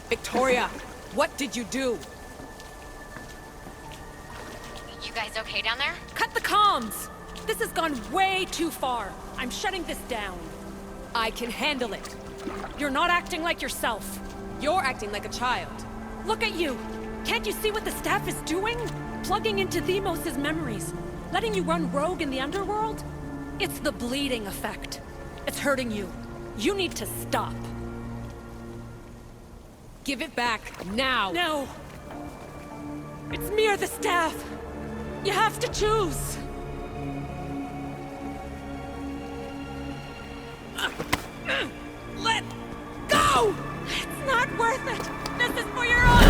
Victoria, what did you do? You guys okay down there? Cut the comms! This has gone way too far. I'm shutting this down. I can handle it. You're not acting like yourself. You're acting like a child. Look at you! Can't you see what the staff is doing? Plugging into Themos' memories. Letting you run rogue in the underworld? It's the bleeding effect. It's hurting you. You need to stop. Give it back, now! No! It's me or the staff! You have to choose! Let go! It's not worth it! This is for your own...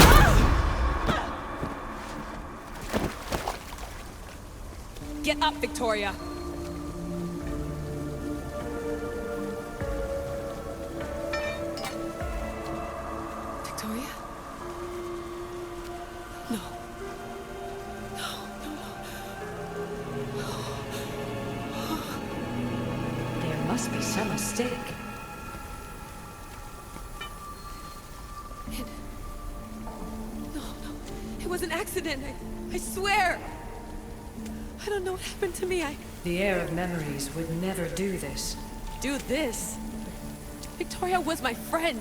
Get up, Victoria! Victoria? No. There must be some mistake. No. It was an accident. I swear. I don't know what happened to me. The heir of memories would never do this. Do this? Victoria was my friend.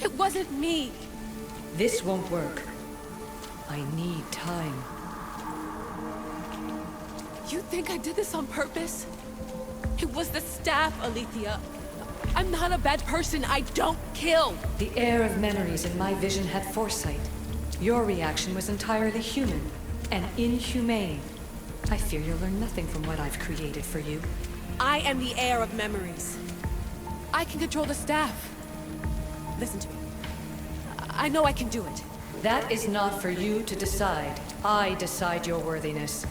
It wasn't me. This won't work. I need time. You think I did this on purpose? It was the staff, Alethea. I'm not a bad person. I don't kill. The heir of memories in my vision had foresight. Your reaction was entirely human and inhumane. I fear you'll learn nothing from what I've created for you. I am the heir of memories. I can control the staff. Listen to me. I know I can do it. That is not for you to decide. I decide your worthiness.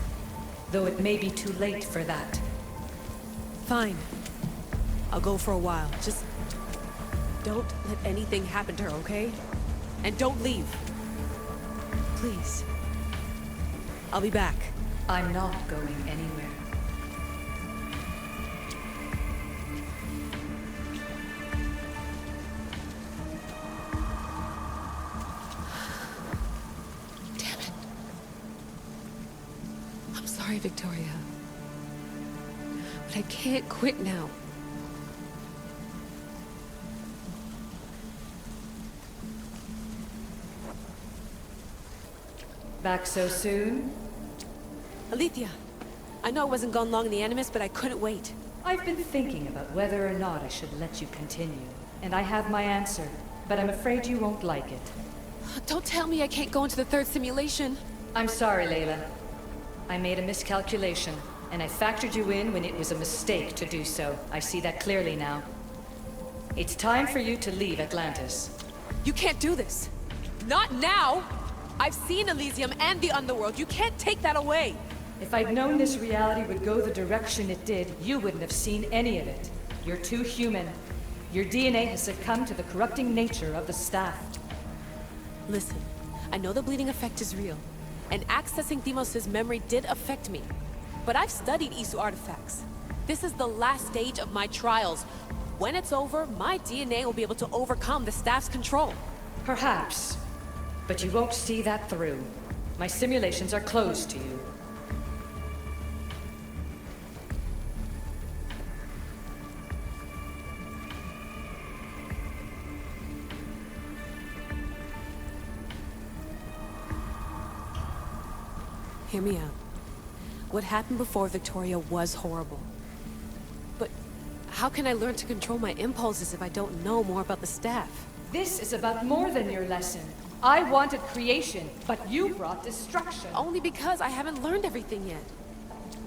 Though it may be too late for that. Fine. I'll go for a while. Just don't let anything happen to her, okay? And don't leave. Please. I'll be back. I'm not going anywhere. Damn it. I'm sorry, Victoria. But I can't quit now. Back so soon? Alethea, I know I wasn't gone long in the Animus, but I couldn't wait. I've been thinking about whether or not I should let you continue. And I have my answer, but I'm afraid you won't like it. Don't tell me I can't go into the third simulation. I'm sorry, Layla. I made a miscalculation, and I factored you in when it was a mistake to do so. I see that clearly now. It's time for you to leave Atlantis. You can't do this. Not now! I've seen Elysium and the Underworld. You can't take that away. If I'd known this reality would go the direction it did, you wouldn't have seen any of it. You're too human. Your DNA has succumbed to the corrupting nature of the staff. Listen, I know the bleeding effect is real, and accessing Themos' memory did affect me. But I've studied Isu artifacts. This is the last stage of my trials. When it's over, my DNA will be able to overcome the staff's control. Perhaps. But you won't see that through. My simulations are closed to you. Hear me out. What happened before Victoria was horrible. But how can I learn to control my impulses if I don't know more about the staff? This is about more than your lesson. I wanted creation, but you brought destruction. Only because I haven't learned everything yet.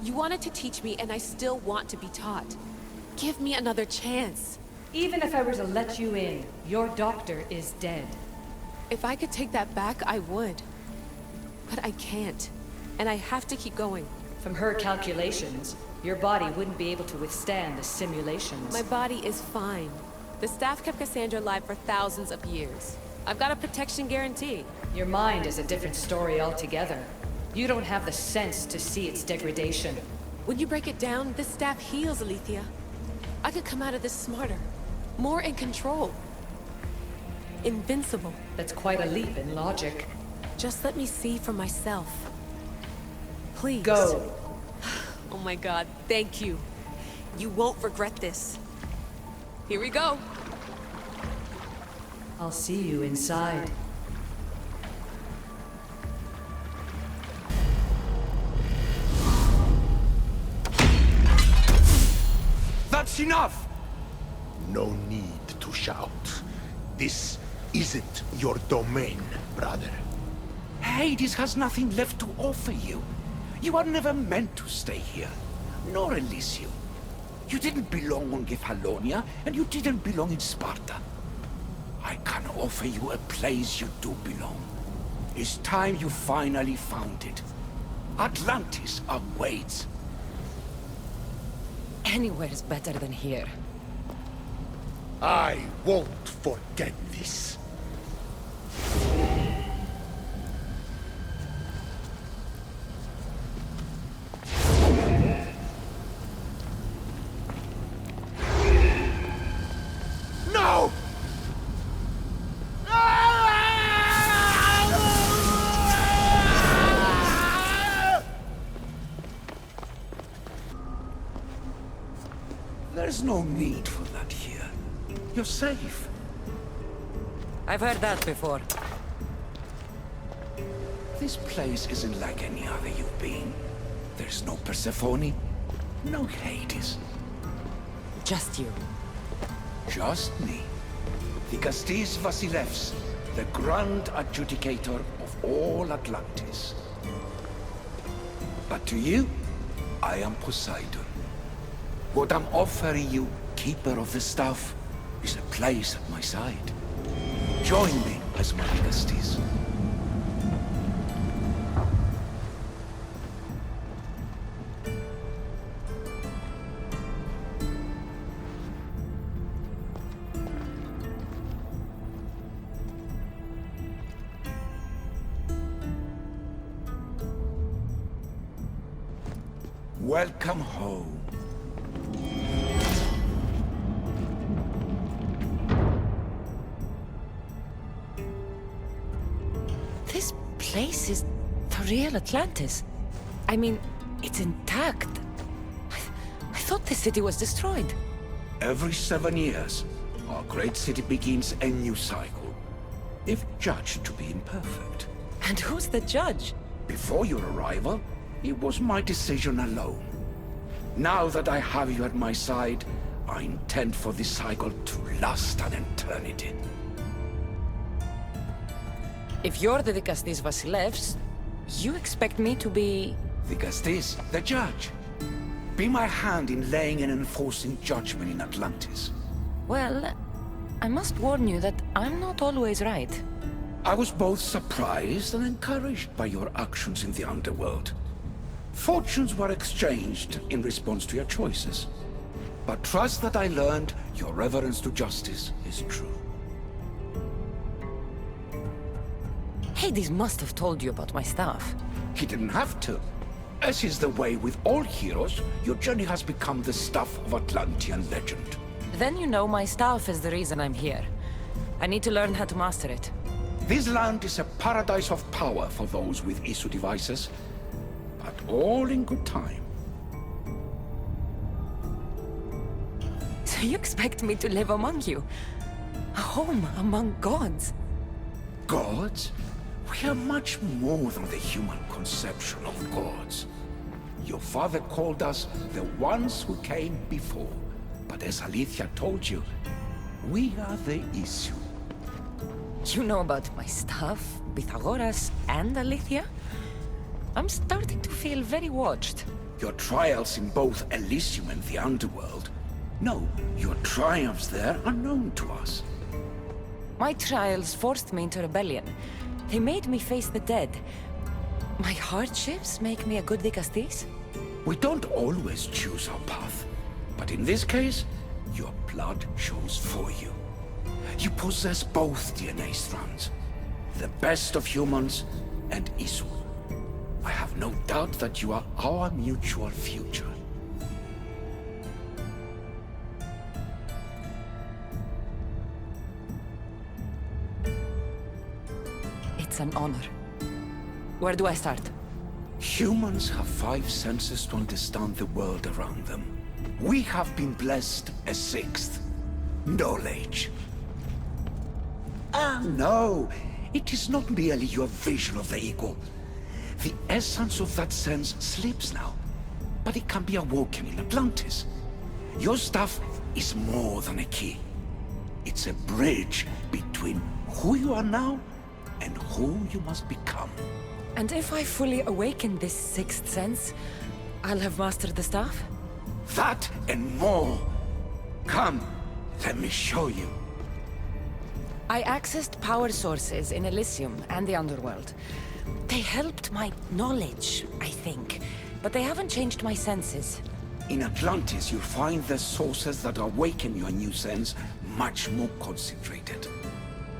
You wanted to teach me, and I still want to be taught. Give me another chance. Even if I were to let you in, your doctor is dead. If I could take that back, I would. But I can't. And I have to keep going. From her calculations, your body wouldn't be able to withstand the simulations. My body is fine. The staff kept Cassandra alive for thousands of years. I've got a protection guarantee. Your mind is a different story altogether. You don't have the sense to see its degradation. When you break it down, this staff heals, Alethea. I could come out of this smarter. More in control. Invincible. That's quite a leap in logic. Just let me see for myself. Please. Go. Oh my god, thank you. You won't regret this. Here we go. I'll see you inside. That's enough! No need to shout. This isn't your domain, brother. Hades has nothing left to offer you. You are never meant to stay here, nor Elysium. You didn't belong on Kefalonia, and you didn't belong in Sparta. I can offer you a place you do belong. It's time you finally found it. Atlantis awaits. Anywhere's better than here. I won't forget this. No! There's no need for that here. You're safe. I've heard that before. This place isn't like any other you've been. There's no Persephone, no Hades. Just you. Just me. Dikastis Vasilevs, the Grand Adjudicator of all Atlantis. But to you, I am Poseidon. What I'm offering you, Keeper of the Staff, is a place at my side. Join me as my Dikastis. Welcome home. This place is the real Atlantis. I mean, it's intact. I thought the city was destroyed. Every 7 years, our great city begins a new cycle, if judged to be imperfect. And who's the judge? Before your arrival, it was my decision alone. Now that I have you at my side, I intend for this cycle to last an eternity. If you're the Dikastis Vasilevs, you expect me to be... Dikastis, the judge. Be my hand in laying and enforcing judgment in Atlantis. Well, I must warn you that I'm not always right. I was both surprised and encouraged by your actions in the underworld. Fortunes were exchanged in response to your choices. But trust that I learned your reverence to justice is true. Hades must have told you about my staff. He didn't have to. As is the way with all heroes, your journey has become the stuff of Atlantean legend. Then you know my staff is the reason I'm here. I need to learn how to master it. This land is a paradise of power for those with Isu devices, but all in good time. So you expect me to live among you? A home among gods? Gods? We are much more than the human conception of gods. Your father called us the ones who came before, but as Alethea told you, we are the Isu. You know about my staff, Pythagoras, and Alethea? I'm starting to feel very watched. Your trials in both Elysium and the Underworld. No, your triumphs there are known to us. My trials forced me into rebellion. They made me face the dead. My hardships make me a good Dikastis? We don't always choose our path, but in this case, your blood shows for you. You possess both DNA strands, the best of humans and Isu. I have no doubt that you are our mutual future. It's an honor. Where do I start? Humans have 5 senses to understand the world around them. We have been blessed a 6th. Knowledge. Ah, no. It is not merely your vision of the ego. The essence of that sense sleeps now. But it can be awoken in Atlantis. Your stuff is more than a key. It's a bridge between who you are now and who you must become. And if I fully awaken this 6th sense, I'll have mastered the staff? That and more. Come, let me show you. I accessed power sources in Elysium and the Underworld. They helped my knowledge, I think, but they haven't changed my senses. In Atlantis, you'll find the sources that awaken your new sense much more concentrated.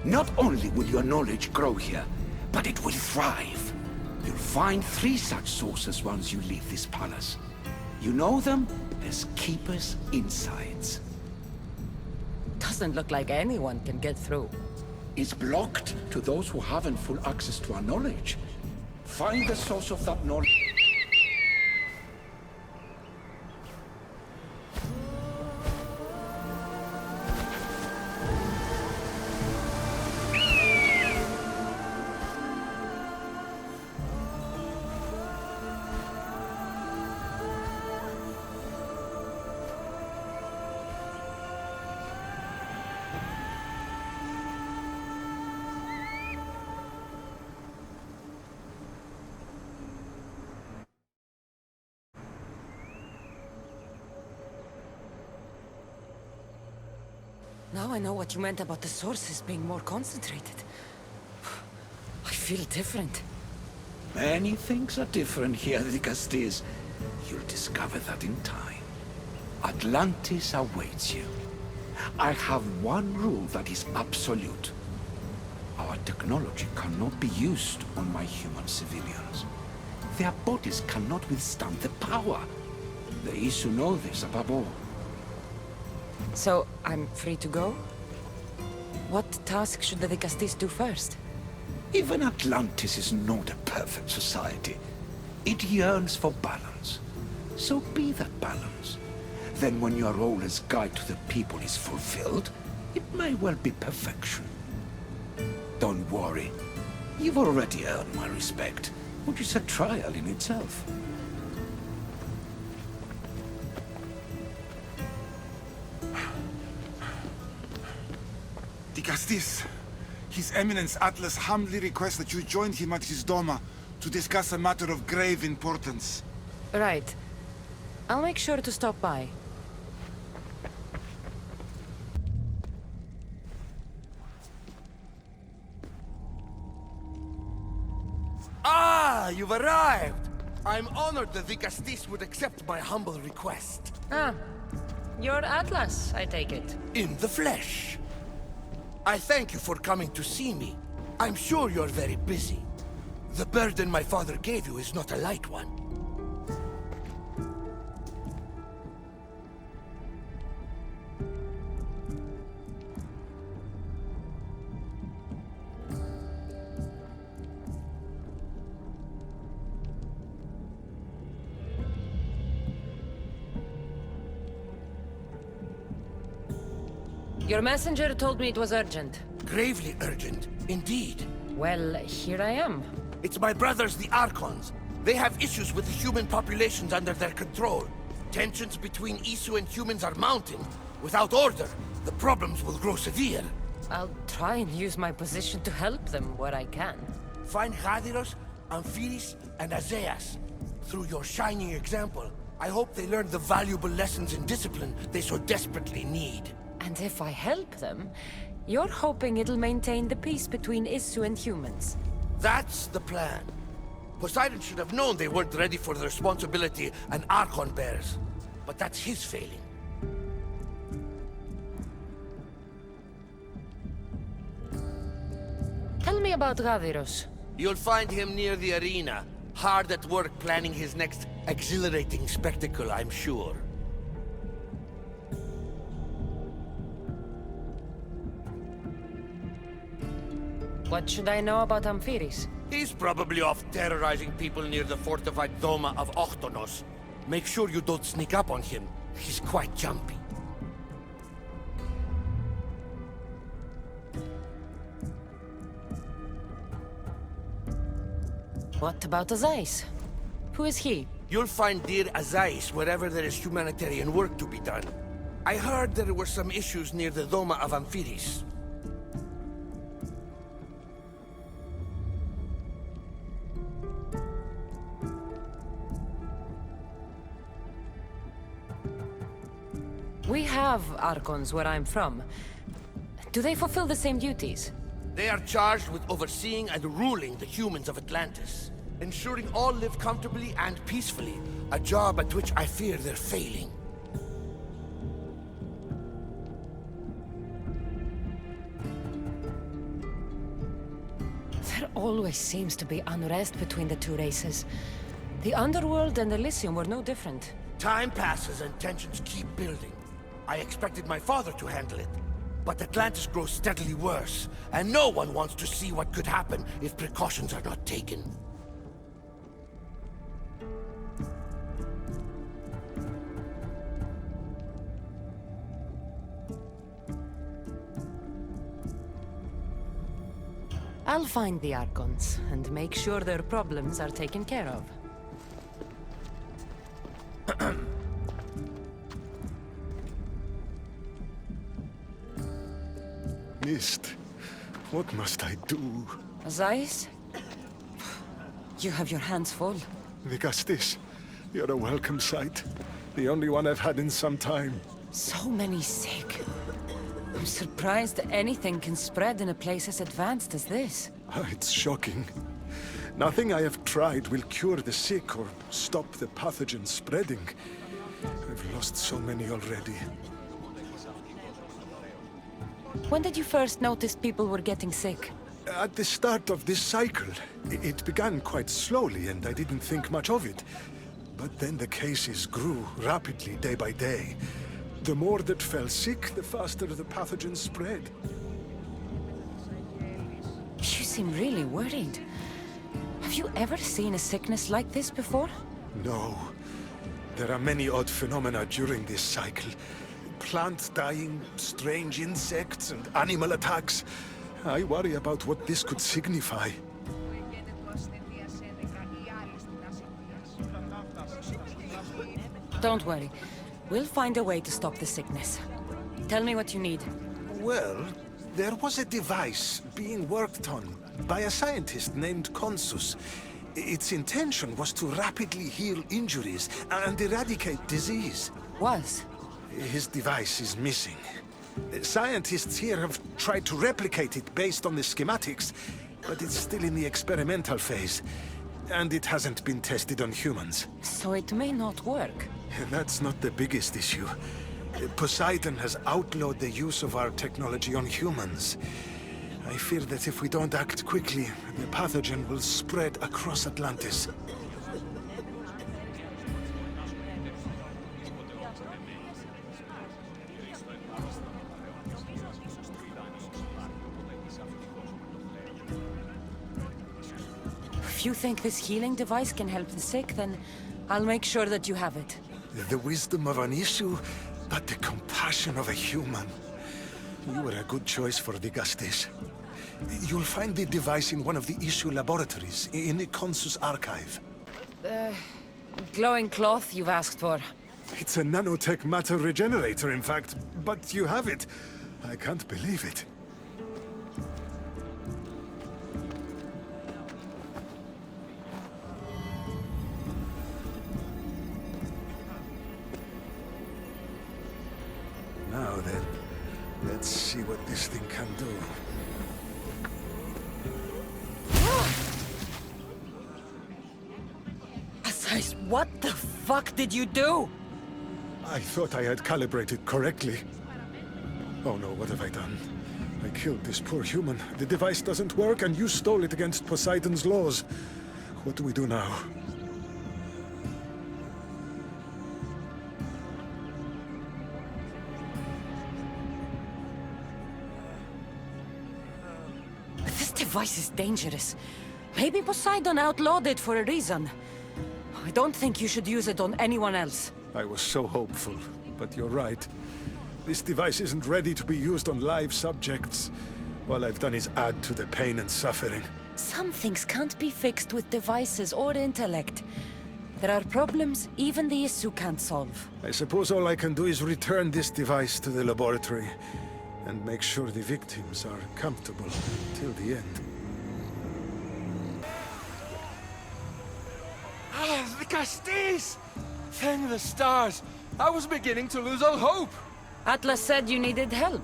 Not only will your knowledge grow here, but it will thrive. You'll find 3 such sources once you leave this palace. You know them as Keeper's Insides. Doesn't look like anyone can get through. It's blocked to those who haven't full access to our knowledge. Find the source of that knowledge. Now I know what you meant about the sources being more concentrated. I feel different. Many things are different here, Dicastis. You'll discover that in time. Atlantis awaits you. I have one rule that is absolute. Our technology cannot be used on my human civilians. Their bodies cannot withstand the power. The Isu know this above all. So, I'm free to go? What task should the Dicastis do first? Even Atlantis is not a perfect society. It yearns for balance. So be that balance. Then when your role as guide to the people is fulfilled, it may well be perfection. Don't worry. You've already earned my respect, which is a trial in itself. Dicastis, His Eminence Atlas humbly requests that you join him at his Doma to discuss a matter of grave importance. Right. I'll make sure to stop by. Ah, you've arrived! I'm honored that Dicastis would accept my humble request. Ah, you're Atlas, I take it. In the flesh. I thank you for coming to see me. I'm sure you're very busy. The burden my father gave you is not a light one. Your messenger told me it was urgent. Gravely urgent, indeed. Well, here I am. It's my brothers, the Archons. They have issues with the human populations under their control. Tensions between Isu and humans are mounting. Without order, the problems will grow severe. I'll try and use my position to help them where I can. Find Hadiros, Amphiris, and Azeas. Through your shining example, I hope they learn the valuable lessons in discipline they so desperately need. And if I help them, you're hoping it'll maintain the peace between Isu and humans. That's the plan. Poseidon should have known they weren't ready for the responsibility an Archon bears. But that's his failing. Tell me about Gaviros. You'll find him near the arena, hard at work planning his next exhilarating spectacle, I'm sure. What should I know about Amphiris? He's probably off terrorizing people near the fortified Doma of Ochtonos. Make sure you don't sneak up on him. He's quite jumpy. What about Azais? Who is he? You'll find Dir Azais wherever there is humanitarian work to be done. I heard there were some issues near the Doma of Amphiris. We have Archons where I'm from. Do they fulfill the same duties? They are charged with overseeing and ruling the humans of Atlantis, ensuring all live comfortably and peacefully, a job at which I fear they're failing. There always seems to be unrest between the two races. The Underworld and Elysium were no different. Time passes and tensions keep building. I expected my father to handle it, but Atlantis grows steadily worse, and no one wants to see what could happen if precautions are not taken. I'll find the Archons and make sure their problems are taken care of. Mist, what must I do? Azais? You have your hands full. Vigastis, you're a welcome sight. The only one I've had in some time. So many sick. I'm surprised anything can spread in a place as advanced as this. It's shocking. Nothing I have tried will cure the sick or stop the pathogen spreading. I've lost so many already. When did you first notice people were getting sick? At the start of this cycle, it began quite slowly and I didn't think much of it. But then the cases grew rapidly day by day. The more that fell sick, the faster the pathogen spread. You seem really worried. Have you ever seen a sickness like this before? No. There are many odd phenomena during this cycle. Plant dying, strange insects, and animal attacks. I worry about what this could signify. Don't worry. We'll find a way to stop the sickness. Tell me what you need. Well, there was a device being worked on by a scientist named Consus. Its intention was to rapidly heal injuries and eradicate disease. Was? His device is missing. Scientists here have tried to replicate it based on the schematics, but it's still in the experimental phase. And it hasn't been tested on humans. So it may not work. That's not the biggest issue. Poseidon has outlawed the use of our technology on humans. I fear that if we don't act quickly, the pathogen will spread across Atlantis. If you think this healing device can help the sick, then I'll make sure that you have it. The wisdom of an issue, but the compassion of a human. You were a good choice for Vigastis. You'll find the device in one of the issue laboratories, in the Consus archive. Glowing cloth you've asked for. It's a nanotech matter regenerator, in fact, but you have it. I can't believe it. Now then, let's see what this thing can do. Azais, what the fuck did you do? I thought I had calibrated correctly. Oh no, what have I done? I killed this poor human. The device doesn't work, and you stole it against Poseidon's laws. What do we do now? device is dangerous. Maybe Poseidon outlawed it for a reason. I don't think you should use it on anyone else. I was so hopeful, but you're right. This device isn't ready to be used on live subjects. All I've done is add to the pain and suffering. Some things can't be fixed with devices or intellect. There are problems even the Isu can't solve. I suppose all I can do is return this device to the laboratory and make sure the victims are comfortable till the end. Ah, the Castis! Thank the stars! I was beginning to lose all hope! Atlas said you needed help.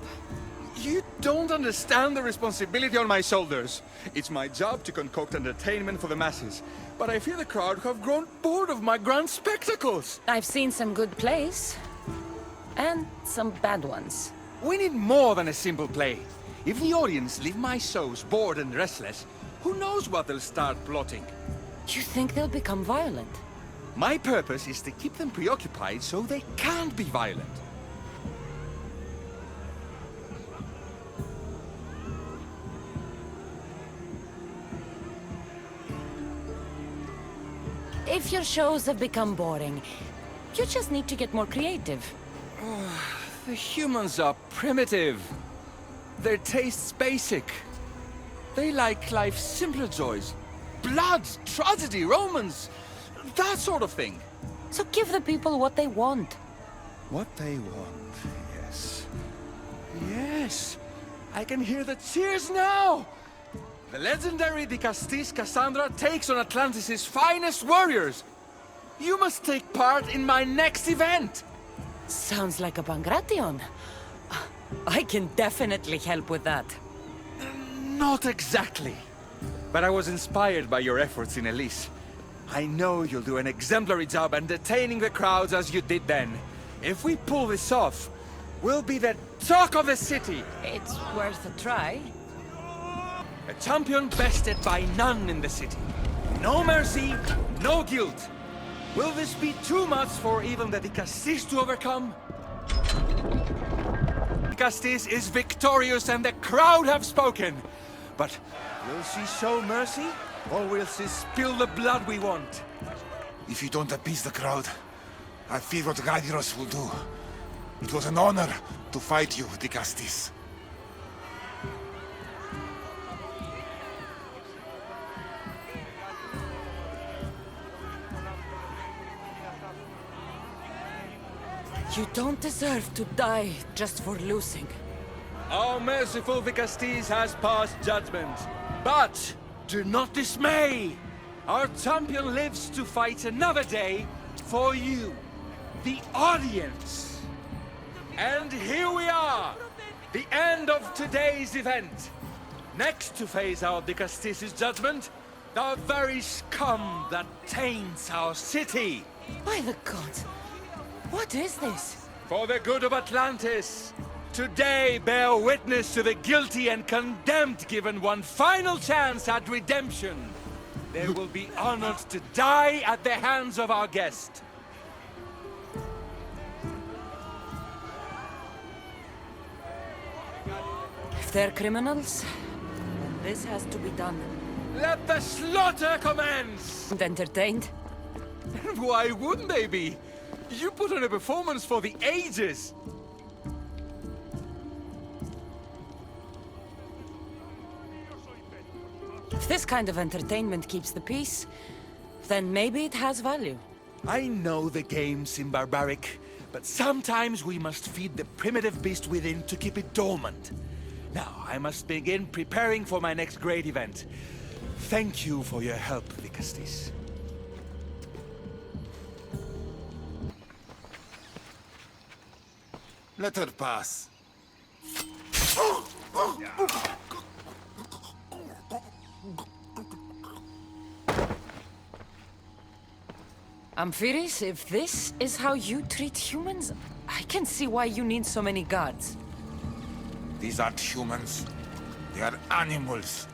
You don't understand the responsibility on my shoulders. It's my job to concoct entertainment for the masses. But I fear the crowd have grown bored of my grand spectacles. I've seen some good plays. And some bad ones. We need more than a simple play. If the audience leave my shows bored and restless, who knows what they'll start plotting? You think they'll become violent? My purpose is to keep them preoccupied so they can't be violent. If your shows have become boring, you just need to get more creative. The humans are primitive. Their tastes basic. They like life's simpler joys. Blood, tragedy, romance, that sort of thing. So give the people what they want. What they want, yes. Yes, I can hear the cheers now! The legendary Castis Cassandra takes on Atlantis' finest warriors! You must take part in my next event! Sounds like a Pangration. I can definitely help with that. Not exactly. But I was inspired by your efforts in Elise. I know you'll do an exemplary job entertaining the crowds as you did then. If we pull this off, we'll be the talk of the city! It's worth a try. A champion bested by none in the city. No mercy, no guilt. Will this be too much for even the Castis to overcome? Castis is victorious and the crowd have spoken. But will she show mercy? Or will she spill the blood we want? If you don't appease the crowd, I fear what Gaidiros will do. It was an honor to fight you, Castis. You don't deserve to die just for losing. Our merciful Castis has passed judgment. But do not dismay! Our champion lives to fight another day for you, the audience. And here we are, the end of today's event. Next to face our Castis' judgment, the very scum that taints our city. By the gods, what is this? For the good of Atlantis, today bear witness to the guilty and condemned given one final chance at redemption. They will be honored to die at the hands of our guest. If they're criminals, then this has to be done. Let the slaughter commence! And entertained? Why wouldn't they be? You put on a performance for the ages! If this kind of entertainment keeps the peace, then maybe it has value. I know the game seems barbaric, but sometimes we must feed the primitive beast within to keep it dormant. Now, I must begin preparing for my next great event. Thank you for your help, Castis. Let her pass. Amphiris, if this is how you treat humans, I can see why you need so many guards. These aren't humans. They are animals.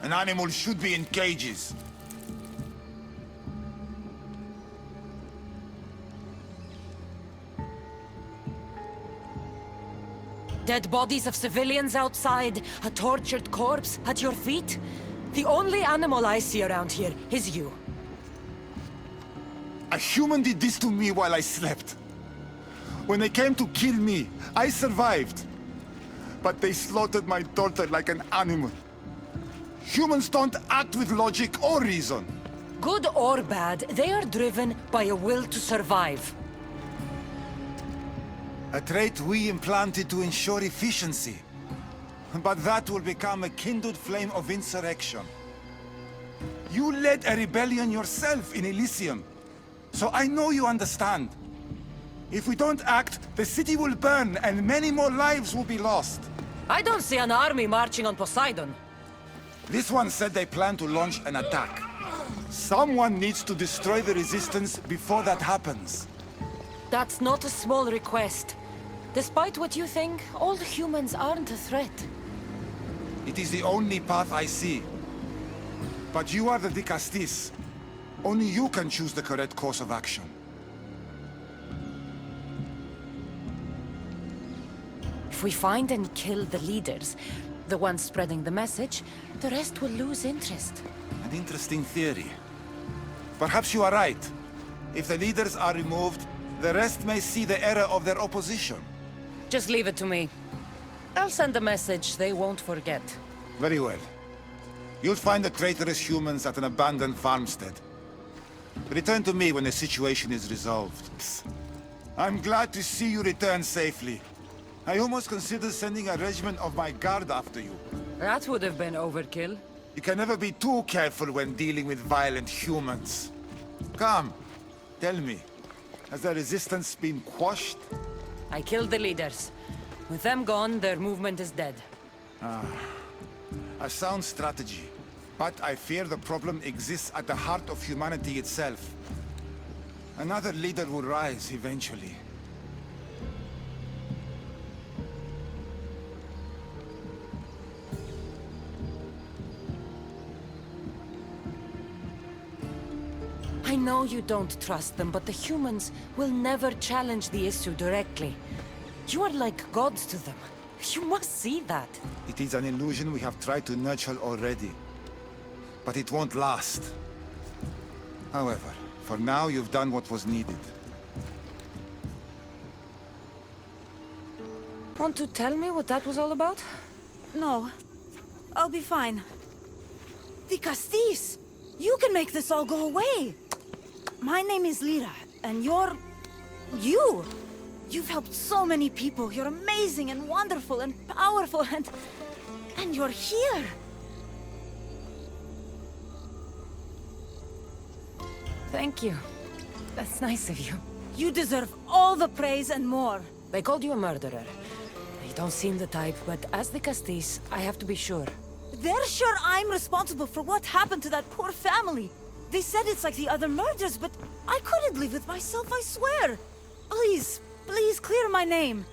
An animal should be in cages. Dead bodies of civilians outside, a tortured corpse at your feet. The only animal I see around here is you. A human did this to me while I slept. When they came to kill me, I survived. But they slaughtered my daughter like an animal. Humans don't act with logic or reason. Good or bad, they are driven by a will to survive. A trait we implanted to ensure efficiency. But that will become a kindled flame of insurrection. You led a rebellion yourself in Elysium. So I know you understand. If we don't act, the city will burn and many more lives will be lost. I don't see an army marching on Poseidon. This one said they plan to launch an attack. Someone needs to destroy the resistance before that happens. That's not a small request. Despite what you think, all humans aren't a threat. It is the only path I see. But you are the Dicastis. Only you can choose the correct course of action. If we find and kill the leaders, the ones spreading the message, the rest will lose interest. An interesting theory. Perhaps you are right. If the leaders are removed, the rest may see the error of their opposition. Just leave it to me. I'll send a message they won't forget. Very well. You'll find the traitorous humans at an abandoned farmstead. Return to me when the situation is resolved. I'm glad to see you return safely. I almost considered sending a regiment of my guard after you. That would have been overkill. You can never be too careful when dealing with violent humans. Come, tell me, has the resistance been quashed? I killed the leaders. With them gone, their movement is dead. A sound strategy. But I fear the problem exists at the heart of humanity itself. Another leader will rise eventually. I know you don't trust them, but the humans will never challenge the issue directly. You are like gods to them. You must see that. It is an illusion we have tried to nurture already. But it won't last. However, for now you've done what was needed. Want to tell me what that was all about? No. I'll be fine. Dicastis! You can make this all go away! My name is Lyra, and you're... you! You've helped so many people. You're amazing and wonderful and powerful and you're here! Thank you. That's nice of you. You deserve all the praise and more. They called you a murderer. You don't seem the type, but as the Castis, I have to be sure. They're sure I'm responsible for what happened to that poor family. They said it's like the other murders, but I couldn't live with myself, I swear. Please, please clear my name.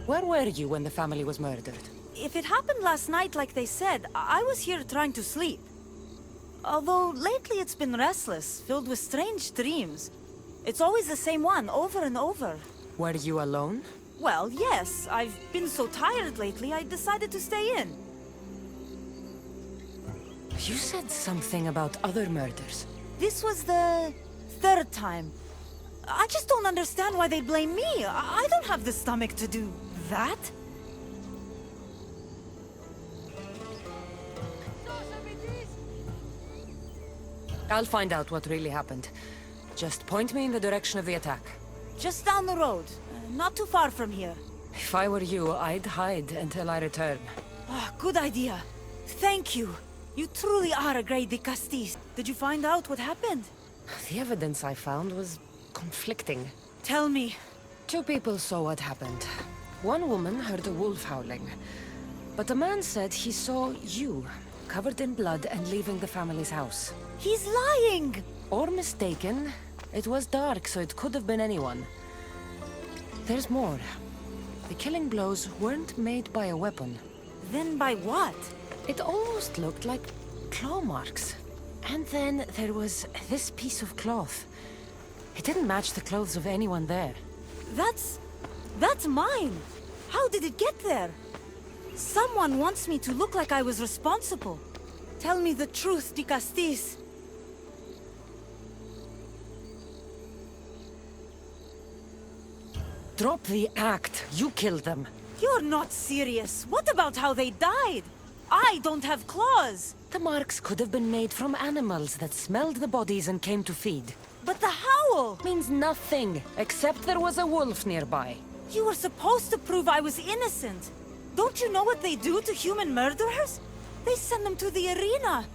Where were you when the family was murdered? If it happened last night like they said, I was here trying to sleep. Although lately it's been restless, filled with strange dreams. It's always the same one, over and over. Were you alone? Well, yes. I've been so tired lately, I decided to stay in. You said something about other murders. This was the third time. I just don't understand why they blame me. I don't have the stomach to do that. I'll find out what really happened. Just point me in the direction of the attack. Just down the road. Not too far from here. If I were you, I'd hide until I return. Oh, good idea. Thank you. You truly are a great Dicastis. Did you find out what happened? The evidence I found was conflicting. Tell me. 2 people saw what happened. One woman heard a wolf howling. But a man said he saw you, covered in blood and leaving the family's house. He's lying! Or mistaken. It was dark, so it could have been anyone. There's more. The killing blows weren't made by a weapon. Then by what? It almost looked like claw marks. And then there was this piece of cloth. It didn't match the clothes of anyone there. That's mine! How did it get there? Someone wants me to look like I was responsible. Tell me the truth, Di Castis. Drop the act. You killed them. You're not serious. What about how they died? I don't have claws. The marks could have been made from animals that smelled the bodies and came to feed. But the howl! Means nothing, except there was a wolf nearby. You were supposed to prove I was innocent. Don't you know what they do to human murderers? They send them to the arena.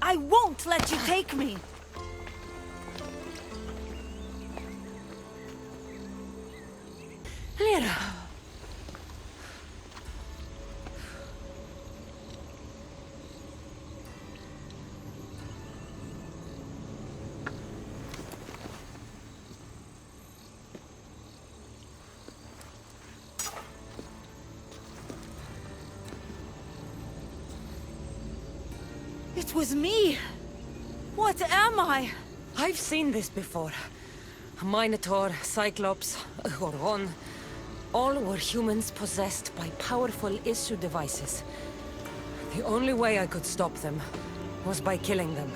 I won't let you take me. Lyra. It was me. What am I? I've seen this before. A Minotaur, Cyclops, a Gorgon. All were humans possessed by powerful issue devices. The only way I could stop them was by killing them.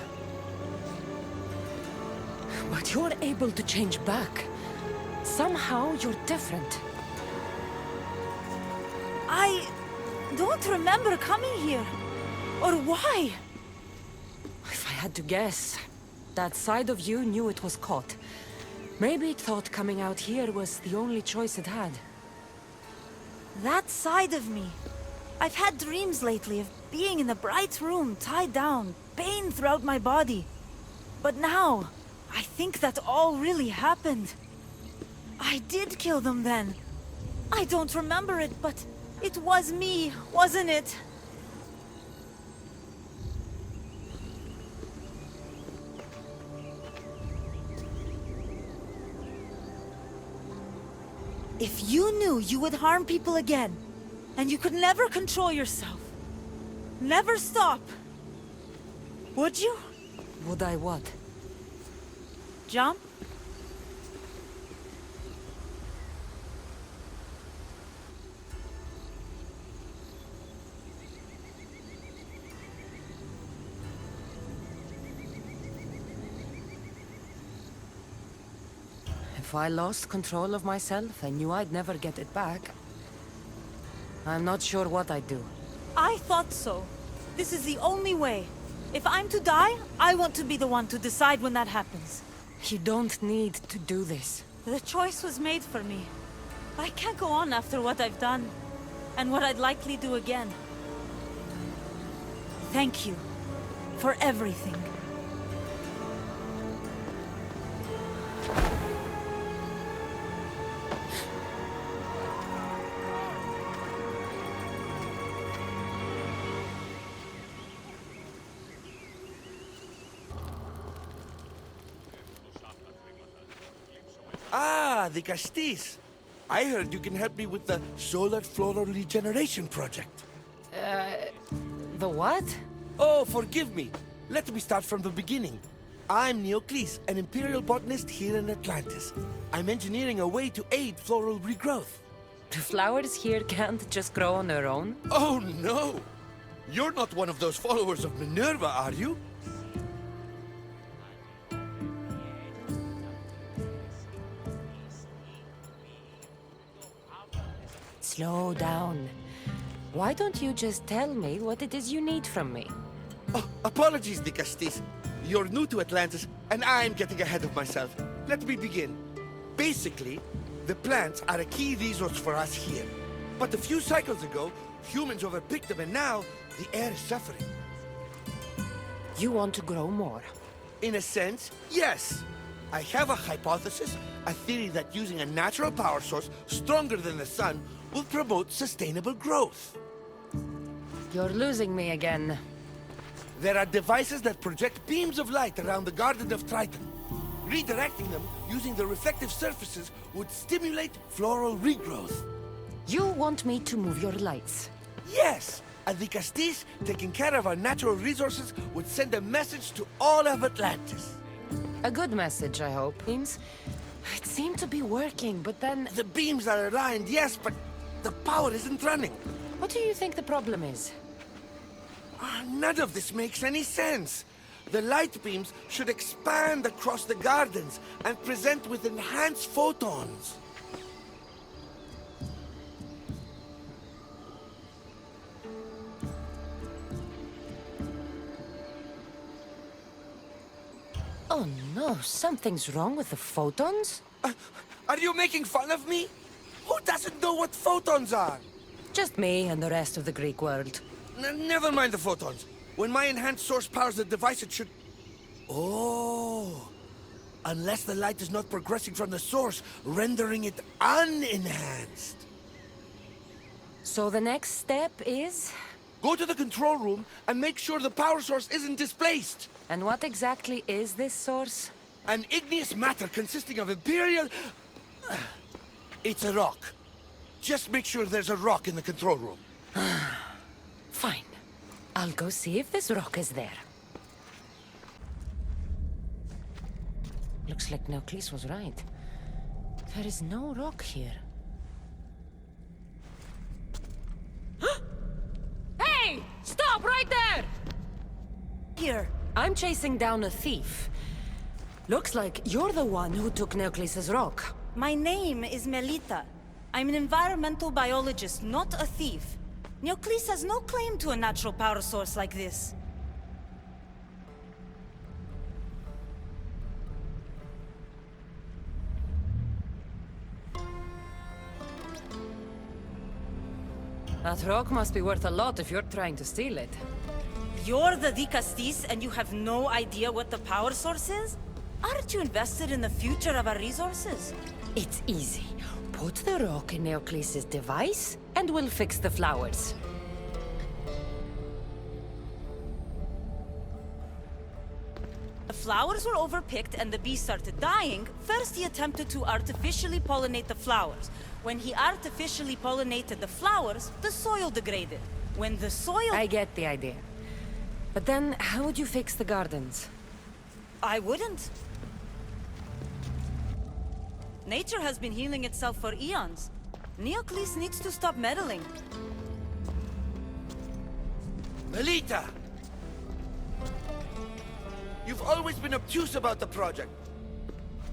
But you're able to change back. Somehow you're different. I don't remember coming here. Or why? If I had to guess, that side of you knew it was caught. Maybe it thought coming out here was the only choice it had. That side of me. I've had dreams lately of being in a bright room, tied down, pain throughout my body. But now, I think that all really happened. I did kill them then. I don't remember it, but it was me, wasn't it? If you knew you would harm people again, and you could never control yourself, never stop, would you? Would I what? Jump? If I lost control of myself, I knew I'd never get it back. I'm not sure what I'd do. I thought so. This is the only way. If I'm to die, I want to be the one to decide when that happens. You don't need to do this. The choice was made for me. I can't go on after what I've done, and what I'd likely do again. Thank you for everything. Ah, the Castis. I heard you can help me with the solar floral regeneration project. The what? Oh, forgive me. Let me start from the beginning. I'm Neocles, an imperial botanist here in Atlantis. I'm engineering a way to aid floral regrowth. The flowers here can't just grow on their own? Oh, no! You're not one of those followers of Minerva, are you? Slow down. Why don't you just tell me what it is you need from me? Oh, apologies, Di Castis. You're new to Atlantis, and I'm getting ahead of myself. Let me begin. Basically, the plants are a key resource for us here. But a few cycles ago, humans overpicked them, and now the air is suffering. You want to grow more? In a sense, yes. I have a hypothesis, a theory that using a natural power source stronger than the sun will promote sustainable growth. You're losing me again. There are devices that project beams of light around the Garden of Triton. Redirecting them using the reflective surfaces would stimulate floral regrowth. You want me to move your lights? Yes! And the Castis, taking care of our natural resources, would send a message to all of Atlantis. A good message, I hope. Beams? It seemed to be working, but then... The beams are aligned, yes, but the power isn't running. What do you think the problem is? None of this makes any sense. The light beams should expand across the gardens and present with enhanced photons. Oh no, something's wrong with the photons? Are you making fun of me? Who doesn't know what photons are? Just me and the rest of the Greek world. Never mind the photons. When my enhanced source powers the device, it should... Oh! Unless the light is not progressing from the source, rendering it unenhanced. So the next step is? Go to the control room and make sure the power source isn't displaced. And what exactly is this source? An igneous matter consisting of Imperial... It's a rock. Just make sure there's a rock in the control room. Fine. I'll go see if this rock is there. Looks like Neocles was right. There is no rock here. Hey! Stop right there! Here. I'm chasing down a thief. Looks like you're the one who took Neocles' rock. My name is Melita. I'm an environmental biologist, not a thief. Neocles has no claim to a natural power source like this. That rock must be worth a lot if you're trying to steal it. You're the Dicastis and you have no idea what the power source is? Aren't you invested in the future of our resources? It's easy. Put the rock in Neocles' device, and we'll fix the flowers. The flowers were overpicked and the bees started dying. First he attempted to artificially pollinate the flowers. When he artificially pollinated the flowers, the soil degraded. When the soil... I get the idea. But then, how would you fix the gardens? I wouldn't. Nature has been healing itself for eons. Neocles needs to stop meddling. Melita! You've always been obtuse about the project.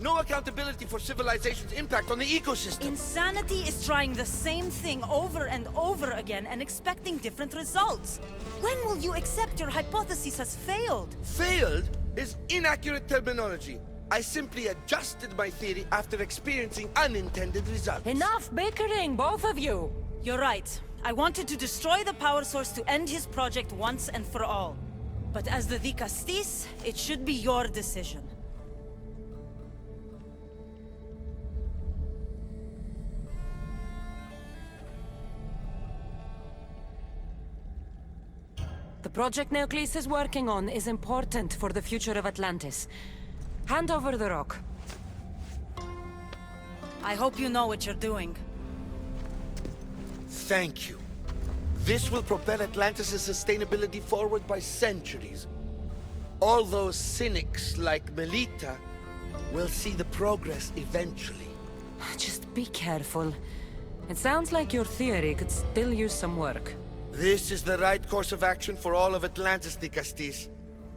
No accountability for civilization's impact on the ecosystem. Insanity is trying the same thing over and over again and expecting different results. When will you accept your hypothesis has failed? Failed is inaccurate terminology. I simply adjusted my theory after experiencing unintended results. Enough bickering, both of you! You're right. I wanted to destroy the power source to end his project once and for all. But as the Dicastis, it should be your decision. The project Neocles is working on is important for the future of Atlantis. Hand over the rock. I hope you know what you're doing. Thank you. This will propel Atlantis' sustainability forward by centuries. All those cynics like Melita will see the progress eventually. Just be careful. It sounds like your theory could still use some work. This is the right course of action for all of Atlantis, Dicastis.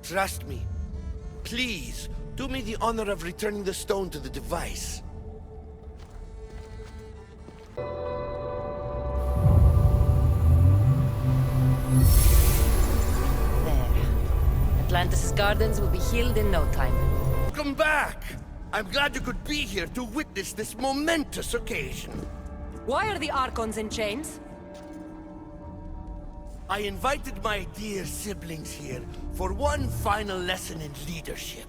Trust me. Please, do me the honor of returning the stone to the device. There. Atlantis' gardens will be healed in no time. Welcome back! I'm glad you could be here to witness this momentous occasion. Why are the Archons in chains? I invited my dear siblings here for one final lesson in leadership.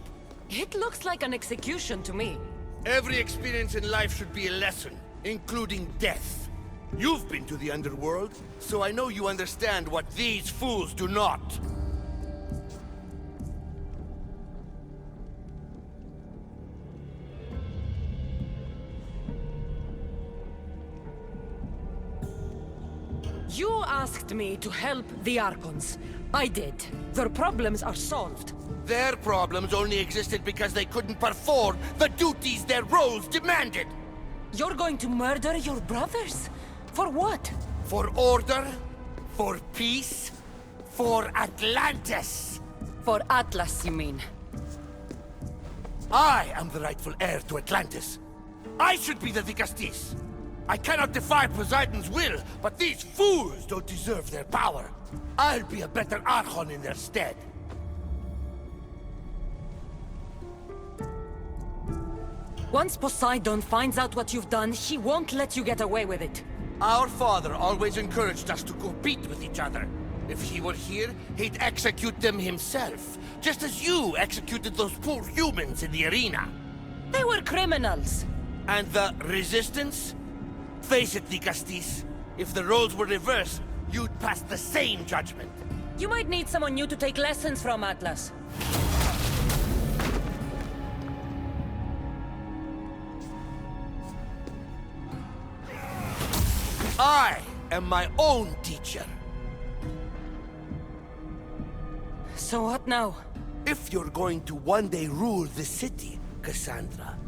It looks like an execution to me. Every experience in life should be a lesson, including death. You've been to the underworld, so I know you understand what these fools do not. You asked me to help the Archons. I did. Their problems are solved. Their problems only existed because they couldn't perform the duties their roles demanded. You're going to murder your brothers? For what? For order, for peace, for Atlantis. For Atlas, you mean? I am the rightful heir to Atlantis. I should be the Dicastis. I cannot defy Poseidon's will, but these fools don't deserve their power. I'll be a better Archon in their stead. Once Poseidon finds out what you've done, he won't let you get away with it. Our father always encouraged us to compete with each other. If he were here, he'd execute them himself, just as you executed those poor humans in the arena. They were criminals. And the Resistance? Face it, Dicastis. If the roles were reversed, you'd pass the same judgment. You might need someone new to take lessons from, Atlas. I am my own teacher. So what now? If you're going to one day rule the city, Cassandra,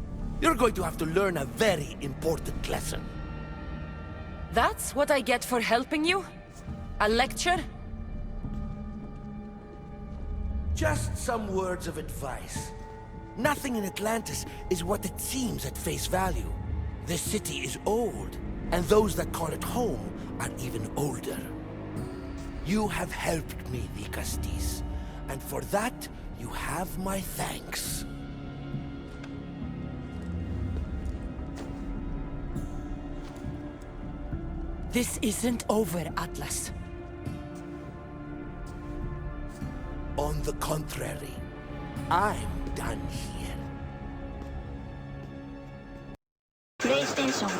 you're going to have to learn a very important lesson. That's what I get for helping you? A lecture? Just some words of advice. Nothing in Atlantis is what it seems at face value. The city is old, and those that call it home are even older. You have helped me, Dicastis, and for that, you have my thanks. This isn't over, Atlas. On the contrary, I'm done here. PlayStation